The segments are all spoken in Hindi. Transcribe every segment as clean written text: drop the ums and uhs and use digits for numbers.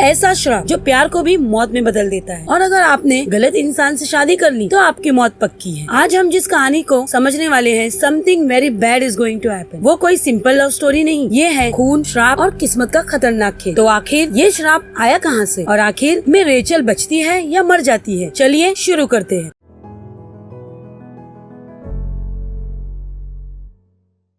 ऐसा श्राप जो प्यार को भी मौत में बदल देता है। और अगर आपने गलत इंसान से शादी कर ली तो आपकी मौत पक्की है। आज हम जिस कहानी को समझने वाले हैं, something very bad is going to happen, वो कोई सिंपल लव स्टोरी नहीं, ये है खून, श्राप और किस्मत का खतरनाक खेल। तो आखिर ये श्राप आया कहाँ से और आखिर में रेचल बचती है या मर जाती है? चलिए शुरू करते हैं।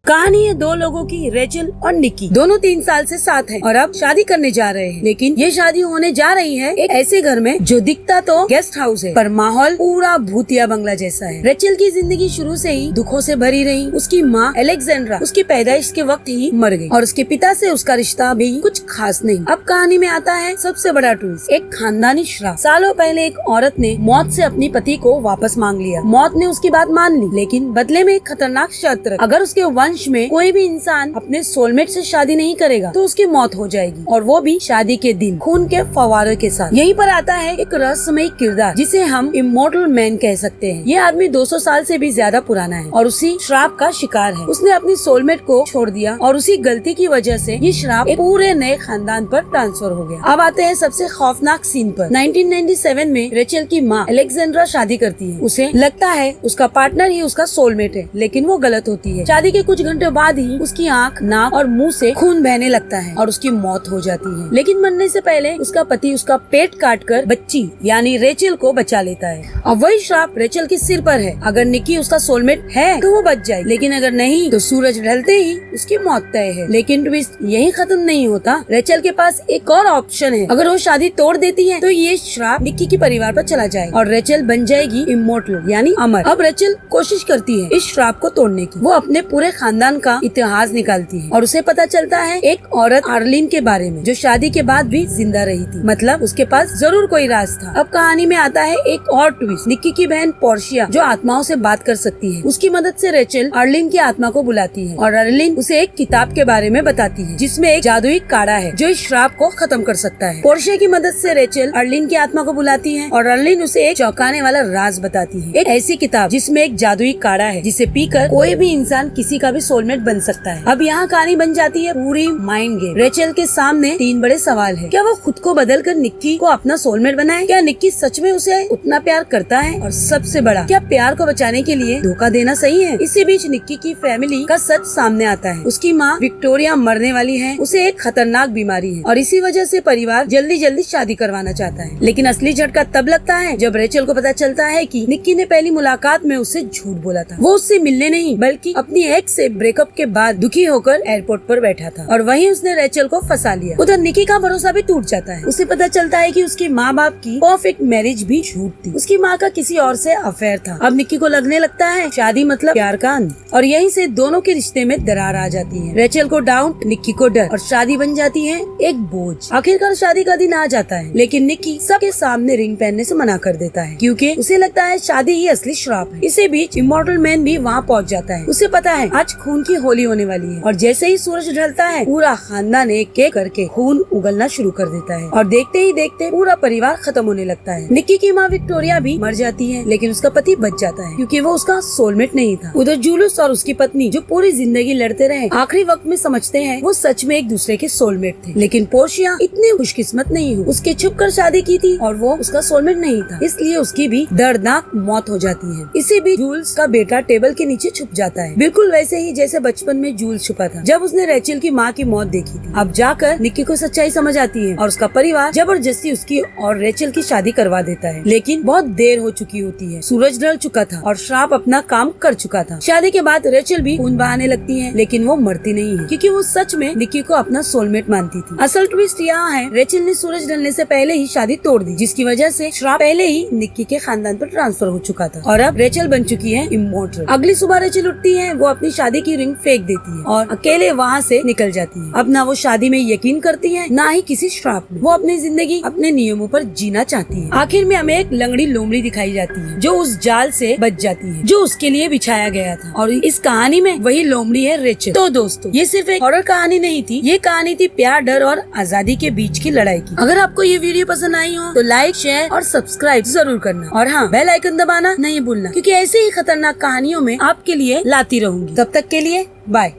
कहानी है दो लोगों की, रेचल और निक्की। दोनों 3 साल से साथ हैं और अब शादी करने जा रहे हैं। लेकिन ये शादी होने जा रही है एक ऐसे घर में जो दिखता तो गेस्ट हाउस है, पर माहौल पूरा भूतिया बंगला जैसा है। रेचल की जिंदगी शुरू से ही दुखों से भरी रही। उसकी माँ अलेक्जेंड्रा उसकी पैदाइश के वक्त ही मर गई और उसके पिता से उसका रिश्ता भी कुछ खास नहीं। अब कहानी में आता है सबसे बड़ा ट्विस्ट, एक खानदानी श्राप। सालों पहले एक औरत ने मौत से अपनी पति को वापस मांग लिया। मौत ने उसकी बात मान ली, लेकिन बदले में एक खतरनाक शर्त रखी। अगर उसके वंश में कोई भी इंसान अपने सोलमेट से शादी नहीं करेगा तो उसकी मौत हो जाएगी, और वो भी शादी के दिन खून के फव्वारों के साथ। यहीं पर आता है एक रहस्यमयी किरदार जिसे हम इमोर्टल मैन कह सकते हैं। ये आदमी 200 साल से भी ज्यादा पुराना है और उसी श्राप का शिकार है। उसने अपनी सोलमेट को छोड़ दिया और उसी गलती की वजह से ये श्राप एक पूरे नए खानदान पर ट्रांसफर हो गया। अब आते हैं सबसे खौफनाक सीन पर। 1997 में रेचल की माँ अलेक्जेंड्रा शादी करती है। उसे लगता है उसका पार्टनर ही उसका सोलमेट है, लेकिन वो गलत होती है। शादी के कुछ घंटे बाद ही उसकी आंख, नाक और मुंह से खून बहने लगता है और उसकी मौत हो जाती है। लेकिन मरने से पहले उसका पति उसका पेट काटकर बच्ची यानी रेचल को बचा लेता है। अब वही श्राप रेचल के सिर पर है। अगर निक्की उसका सोलमेट है तो वो बच जाए, लेकिन अगर नहीं तो सूरज ढलते ही उसकी मौत तय है। लेकिन ट्विस्ट यही खत्म नहीं होता। रेचल के पास एक और ऑप्शन है। अगर वो शादी तोड़ देती है तो ये श्राप निक्की के परिवार पर चला जाएगा और रेचल बन जाएगी इमोर्टल यानी अमर। अब रेचल कोशिश करती है इस श्राप को तोड़ने की। वो अपने पूरे खानदान का इतिहास निकालती है और उसे पता चलता है एक औरत आर्लिन के बारे में जो शादी के बाद भी जिंदा रही थी। मतलब उसके पास जरूर कोई राज था। अब कहानी में आता है एक और ट्विस्ट, निक्की की बहन पोर्शिया जो आत्माओं से बात कर सकती है। उसकी मदद से रेचल आर्लिन की आत्मा को बुलाती है और आर्लिन उसे एक किताब के बारे में बताती है जिसमें एक जादुई काढ़ा है जो इस श्राप को खत्म कर सकता है। पोर्शिया की मदद से रेचल आर्लिन की आत्मा को बुलाती है और आर्लिन उसे एक चौंकाने वाला राज बताती है, एक ऐसी किताब जिसमें एक जादुई काढ़ा है जिसे पीकर कोई भी इंसान किसी का भी सोलमेट बन सकता है। अब यहाँ कहानी बन जाती है पूरी माइंड गेम। रेचल के सामने 3 बड़े सवाल है। क्या वो खुद को बदलकर निक्की को अपना सोलमेट बनाए? क्या निक्की सच में उसे उतना प्यार करता है? और सबसे बड़ा, क्या प्यार को बचाने के लिए धोखा देना सही है? इसी बीच निक्की की फैमिली का सच सामने आता है। उसकी माँ विक्टोरिया मरने वाली है, उसे एक खतरनाक बीमारी है और इसी वजह से परिवार जल्दी जल्दी शादी करवाना चाहता है। लेकिन असली झटका तब लगता है जब रेचल को पता चलता है कि निक्की ने पहली मुलाकात में उससे झूठ बोला था। वो उससे मिलने नहीं बल्कि अपनी एक्स से ब्रेकअप के बाद दुखी होकर एयरपोर्ट पर बैठा था और वहीं उसने रेचल को फंसा लिया। उधर निक्की का भरोसा भी टूट जाता है। उसे पता चलता है कि उसके माँ बाप की परफेक्ट मैरिज भी झूठ थी। उसकी माँ का किसी और से अफेयर था। अब निक्की को लगने लगता है शादी मतलब प्यार का अंत, और यहीं से दोनों के रिश्ते में दरार आ जाती है। रेचल को डाउट, निक्की को डर, और शादी बन जाती है एक बोझ। आखिरकार शादी का दिन आ जाता है, लेकिन निक्की सबके सामने रिंग पहनने से मना कर देता है क्योंकि उसे लगता है शादी ही असली श्राप है। इसी बीच इमॉर्टल मैन भी वहाँ पहुँच जाता है। उसे पता है आज खून की होली होने वाली है और जैसे ही सूरज ढलता है पूरा खानदान एक एक करके खून उगलना शुरू कर देता है और देखते ही देखते पूरा परिवार खत्म होने लगता है। निक्की की माँ विक्टोरिया भी मर जाती है, लेकिन उसका पति बच जाता है क्योंकि वो उसका सोलमेट नहीं था। उधर जूलियस और उसकी पत्नी जो पूरी जिंदगी लड़ते रहे, आखिरी वक्त में समझते हैं वो सच में एक दूसरे के सोलमेट थे। लेकिन पोर्शिया इतनी खुशकिस्मत नहीं हुई, उसके छुप कर शादी की थी और वो उसका सोलमेट नहीं था, इसलिए उसकी भी दर्दनाक मौत हो जाती है। इसी बीच जूल्स का बेटा टेबल के नीचे छुप जाता है, बिल्कुल वैसे ही जैसे बचपन में जूल्स छुपा था जब उसने रेचल की माँ की मौत देखी थी। अब जाकर निक्की को सच्चाई समझ आती है और उसका परिवार जबरदस्ती उसकी और रेचल की शादी करवा देता है। लेकिन बहुत देर हो चुकी होती है, सूरज ढल चुका था और श्राप अपना काम कर चुका था। शादी के बाद रेचल भी खून बहाने लगती है, लेकिन वो मरती नहीं है क्योंकि वो सच में निक्की को अपना सोलमेट मानती थी। असल ट्विस्ट यहाँ है, रेचल ने सूरज ढलने से पहले ही शादी तोड़ दी, जिसकी वजह से श्राप पहले ही निक्की के खानदान पर ट्रांसफर हो चुका था और अब रेचल बन चुकी है इमॉर्टल। अगली सुबह रेचल उठती है, वो अपनी शादी की रिंग फेंक देती है और अकेले वहाँ से निकल जाती है। अब ना वो शादी में यकीन करती है, ना ही किसी श्राप में। वो अपनी जिंदगी अपने नियमों पर जीना चाहती है। आखिर में हमें एक लंगड़ी लोमड़ी दिखाई जाती है जो उस जाल से बच जाती है जो उसके लिए बिछाया गया था, और इस कहानी में वही लोमड़ी है रेचल। तो दोस्तों, ये सिर्फ एक हॉरर कहानी नहीं थी, ये कहानी थी प्यार, डर और आजादी के बीच की लड़ाई की। अगर आपको ये वीडियो पसंद आई हो तो लाइक, शेयर और सब्सक्राइब जरूर करना, और हाँ, बेल आइकन दबाना नहीं भूलना, क्योंकि ऐसे ही खतरनाक कहानियों में आपके लिए लाती रहूंगी। तब तक के लिए बाय।